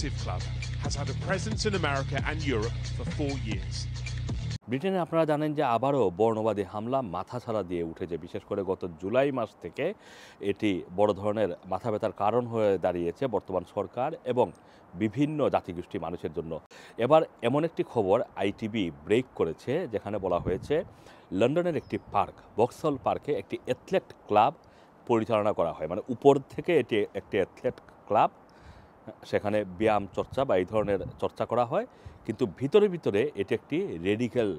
conservative club has had a presence in America and Europe for 4 years. ব্রিটেনে আপনারা জানেন যে আবারও বর্ণবাদী হামলা মাথাছাড়া দিয়ে উঠেছে। বিশেষ করে গত জুলাই মাস থেকে এটি বড় ধরনের মাথা ব্যথার কারণ হয়ে দাঁড়িয়েছে বর্তমান সরকার এবং বিভিন্ন জাতিগোষ্ঠী মানুষের জন্য। এবার এমন একটি খবর আইটিভি ব্রেক করেছে, যেখানে বলা হয়েছে লন্ডনের একটি পার্ক, বক্সহল পার্কে একটি অ্যাথলেট ক্লাব পরিচালনা করা হয়। মানে উপর থেকে এটি একটি অ্যাথলেট ক্লাব, সেখানে ব্যায়াম চর্চা বা এই ধরনের চর্চা করা হয়, কিন্তু ভিতরে ভিতরে এটি একটি রেডিক্যাল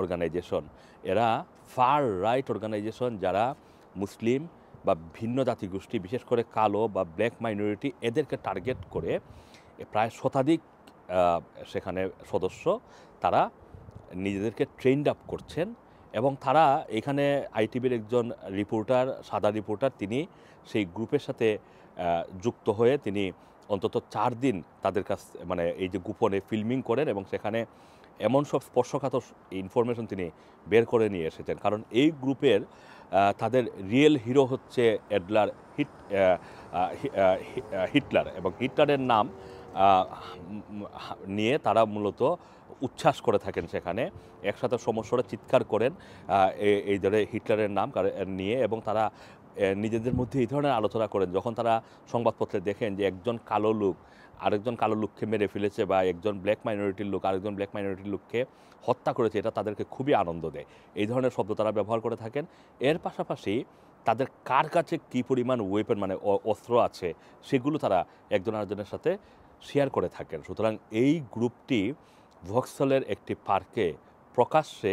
অর্গানাইজেশন। এরা ফার রাইট অর্গানাইজেশন, যারা মুসলিম বা ভিন্ন জাতিগোষ্ঠী, বিশেষ করে কালো বা ব্ল্যাক মাইনরিটি, এদেরকে টার্গেট করে প্রায় শতাধিক সেখানে সদস্য, তারা নিজেদেরকে ট্রেন্ড আপ করছেন। এবং তারা এখানে আইটিভির একজন রিপোর্টার, সাদা রিপোর্টার, তিনি সেই গ্রুপের সাথে যুক্ত হয়ে তিনি অন্তত 4 দিন তাদের কাছ মানে এই যে গোপনে ফিল্মিং করেন এবং সেখানে এমন সব স্পর্শকাতর ইনফরমেশন তিনি বের করে নিয়ে এসেছেন। কারণ এই গ্রুপের তাদের রিয়েল হিরো হচ্ছে হিটলার, এবং হিটলারের নাম নিয়ে তারা মূলত উচ্ছ্বাস করে থাকেন। সেখানে একসাথে সমস্যাটা চিৎকার করেন এই ধরনের হিটলারের নাম নিয়ে, এবং তারা নিজেদের মধ্যে এই ধরনের আলোচনা করেন যখন তারা সংবাদপত্রে দেখেন যে একজন কালো লোক আরেকজন কালো লোককে মেরে ফেলেছে, বা একজন ব্ল্যাক মাইনরিটির লোক আরেকজন ব্ল্যাক মাইনরিটির লোককে হত্যা করেছে। এটা তাদেরকে খুবই আনন্দ দেয়। এই ধরনের শব্দ তারা ব্যবহার করে থাকেন। এর পাশাপাশি তাদের কার কাছে কী পরিমাণ ওয়েপন মানে অস্ত্র আছে সেগুলো তারা একজন আরেকজনের সাথে শেয়ার করে থাকেন। সুতরাং এই গ্রুপটি ভক্সহলের একটি পার্কে প্রকাশ্যে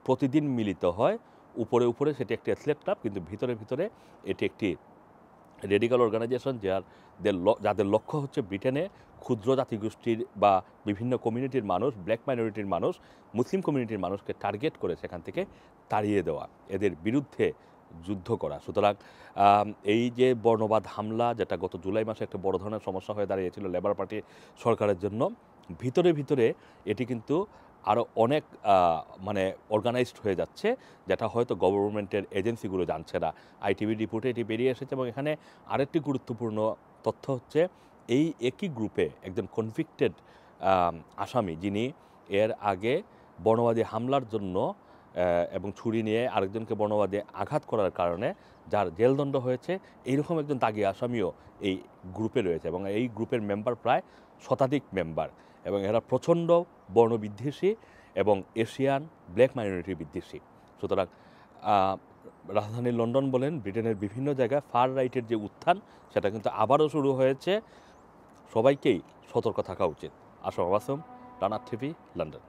প্রতিদিন মিলিত হয়। উপরে উপরে সেটি একটি অ্যাথলেট ক্লাব, কিন্তু ভিতরে ভিতরে এটি একটি রেডিক্যাল অর্গানাইজেশন, যাদের লক্ষ্য হচ্ছে ব্রিটেনে ক্ষুদ্র জাতিগোষ্ঠীর বা বিভিন্ন কমিউনিটির মানুষ, ব্ল্যাক মাইনরিটির মানুষ, মুসলিম কমিউনিটির মানুষকে টার্গেট করে সেখান থেকে তাড়িয়ে দেওয়া, এদের বিরুদ্ধে যুদ্ধ করা। সুতরাং এই যে বর্ণবাদ হামলা, যেটা গত জুলাই মাসে একটা বড় ধরনের সমস্যা হয়ে দাঁড়িয়েছিল লেবার পার্টি সরকারের জন্য, ভিতরে ভিতরে এটি কিন্তু আরও অনেক মানে অর্গানাইজড হয়ে যাচ্ছে, যেটা হয়তো গভর্নমেন্টের এজেন্সিগুলো জানছে না। আইটিভি রিপোর্টে এটি বেরিয়ে এসেছে। এবং এখানে আরেকটি গুরুত্বপূর্ণ তথ্য হচ্ছে এই একই গ্রুপে একজন কনভিক্টেড আসামি, যিনি এর আগে বর্ণবাদী হামলার জন্য এবং ছুরি নিয়ে আরেকজনকে বর্ণবাদী আঘাত করার কারণে যার জেলদণ্ড হয়েছে, এইরকম একজন দাগি আসামিও এই গ্রুপে রয়েছে। এবং এই গ্রুপের মেম্বার প্রায় শতাধিক মেম্বার, এবং এরা প্রচণ্ড বর্ণবিদ্বেষী এবং এশিয়ান ব্ল্যাক মাইনরিটি বিদ্বেষী। সুতরাং রাজধানী লন্ডন বলেন, ব্রিটেনের বিভিন্ন জায়গায় ফার রাইটের যে উত্থান, সেটা কিন্তু আবারও শুরু হয়েছে। সবাইকেই সতর্ক থাকা উচিত। Assam আবাসম, Rana TV, London.